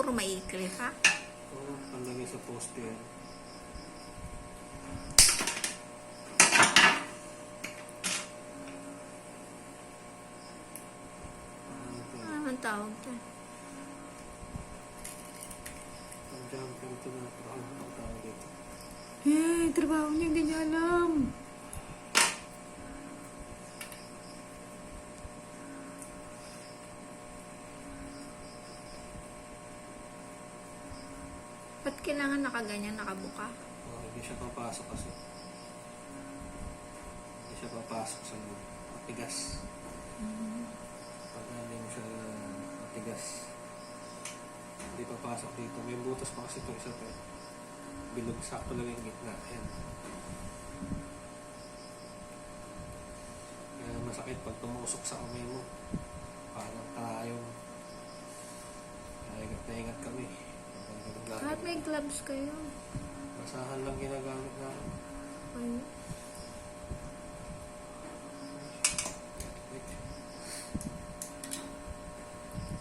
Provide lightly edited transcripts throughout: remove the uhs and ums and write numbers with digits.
puro maikli pa. Oo, panlagay sa poste yan. Ano ang tawag dyan? Ang jumper ito na ang tawag dito. Trabaho niya, hindi niya alam. Ba't kailangan nakaganyan, nakabuka? Hindi siya papasok kasi. Hindi siya papasok sa matigas. Pag hindi mo siya matigas, hindi papasok dito. May butas pa kasi ito isa to. Bilog sakto lang yung gitna. Ayan. Kaya masakit pag tumusok sa kamay mo. Parang tayong ingat na ingat kami. Kahit may gloves kayo. Basahan lang ginagamit namin. Ay.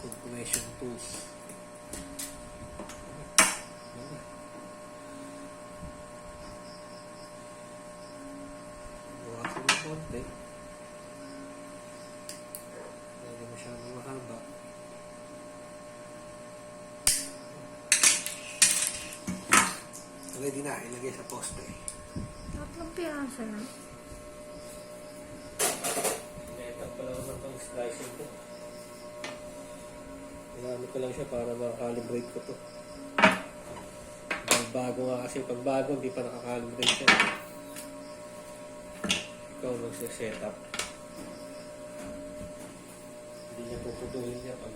Compression tools. Bukasin mo konti. Hindi masyadong mahaba. Ready na, ilagay sa poste. Tatlong piraso na. Sinetap pa lang naman itong slicing ko. Ginamit ko lang siya para makakalibrate ko to. Bago nga kasi, pag bago hindi pa nakakalibrate siya. Ikaw magsiset up. Hindi niya puputulin niya pag